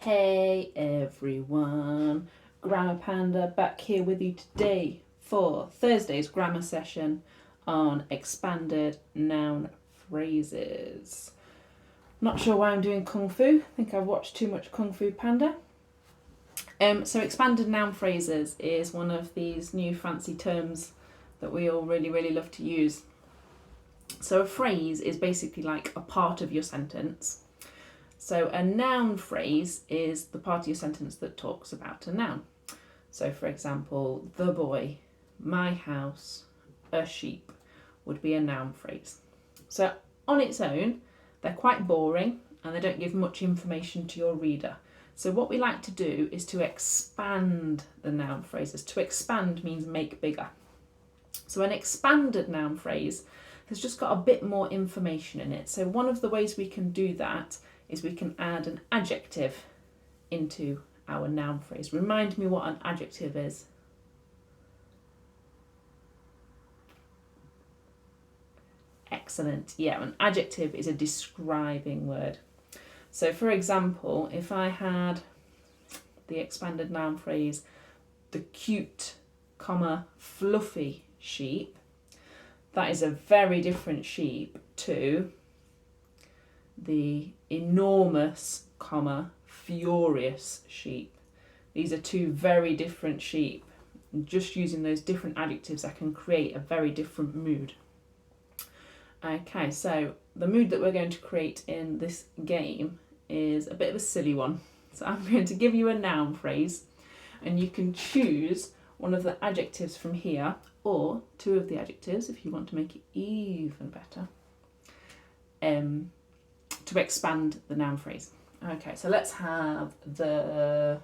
Hey everyone, Grammar Panda back here with you today for Thursday's grammar session on expanded noun phrases. Not sure why I'm doing Kung Fu, I think I've watched too much Kung Fu Panda. So expanded noun phrases is one of these new fancy terms that we all really love to use. So a phrase is basically like a part of your sentence. So a noun phrase is the part of your sentence that talks about a noun. So for example, the boy, my house, a sheep would be a noun phrase. So on its own, they're quite boring and they don't give much information to your reader. So what we like to do is to expand the noun phrases. To expand means make bigger. So an expanded noun phrase has just got a bit more information in it. So one of the ways we can do that is we can add an adjective into our noun phrase. Remind me what an adjective is. Excellent. Yeah, an adjective is a describing word. So for example, if I had the expanded noun phrase, the cute, fluffy sheep, that is a very different sheep to the enormous, furious sheep. These are two very different sheep. And just using those different adjectives, I can create a very different mood. Okay, so the mood that we're going to create in this game is a bit of a silly one. So I'm going to give you a noun phrase and you can choose one of the adjectives from here or two of the adjectives if you want to make it even better. To expand the noun phrase. Okay, so let's have the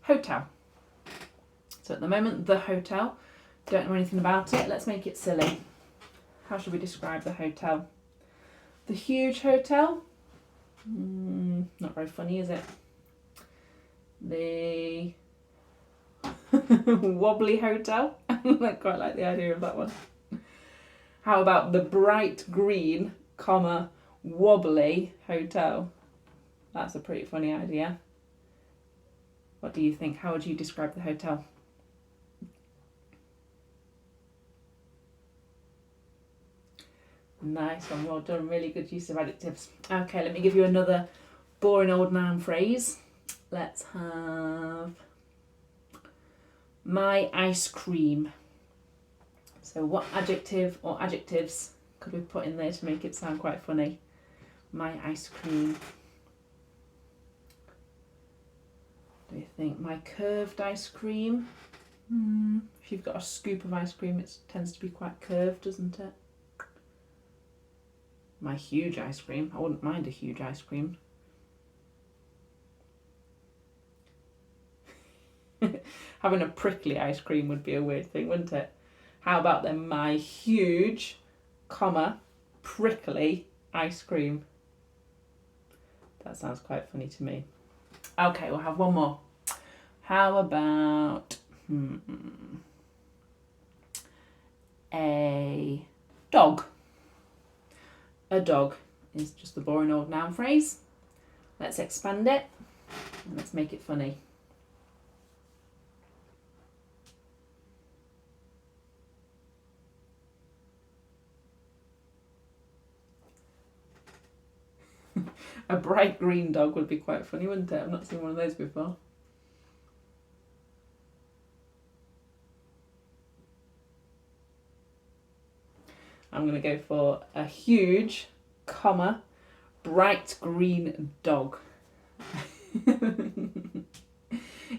hotel. So at the moment, the hotel, don't know anything about it, let's make it silly. How should we describe the hotel? The huge hotel? Not very funny, is it? The wobbly hotel? I quite like the idea of that one. How about the bright green, wobbly hotel? That's a pretty funny idea. What do you think? How would you describe the hotel? Nice one, well done, really good use of adjectives. Okay, let me give you another boring old noun phrase. Let's have my ice cream. So what adjective or adjectives could we put in there to make it sound quite funny? My ice cream. Do you think my curved ice cream? If you've got a scoop of ice cream, it tends to be quite curved, doesn't it? My huge ice cream. I wouldn't mind a huge ice cream. Having a prickly ice cream would be a weird thing, wouldn't it? How about then my huge, prickly ice cream? That sounds quite funny to me. Okay, we'll have one more. How about a dog? A dog is just the boring old noun phrase. Let's expand it and let's make it funny. A bright green dog would be quite funny, wouldn't it? I've not seen one of those before. I'm going to go for a huge, bright green dog. If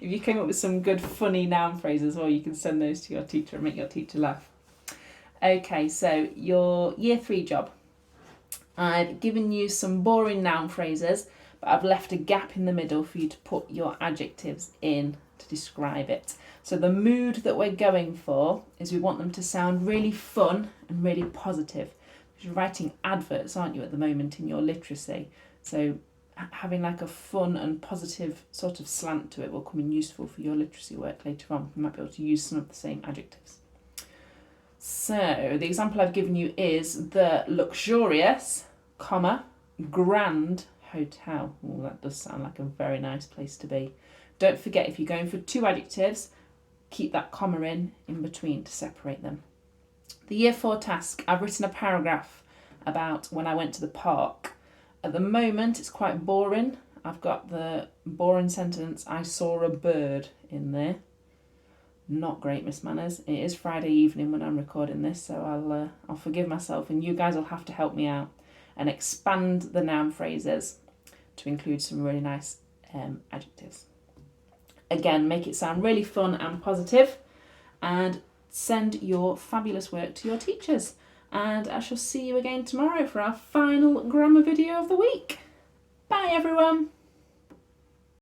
you came up with some good funny noun phrases, or you can send those to your teacher and make your teacher laugh. Okay, so your year 3 job. I've given you some boring noun phrases, but I've left a gap in the middle for you to put your adjectives in to describe it. So the mood that we're going for is we want them to sound really fun and really positive. You're writing adverts, aren't you, at the moment in your literacy? So having like a fun and positive sort of slant to it will come in useful for your literacy work later on. You might be able to use some of the same adjectives. So the example I've given you is the luxurious, Grand Hotel. Oh, that does sound like a very nice place to be. Don't forget, if you're going for 2 adjectives, keep that comma in between to separate them. The year 4 task, I've written a paragraph about when I went to the park. At the moment, it's quite boring. I've got the boring sentence, I saw a bird, in there. Not great, Miss Manners. It is Friday evening when I'm recording this, so I'll forgive myself, and you guys will have to help me out and expand the noun phrases to include some really nice adjectives. Again, make it sound really fun and positive, and send your fabulous work to your teachers. And I shall see you again tomorrow for our final grammar video of the week. Bye, everyone.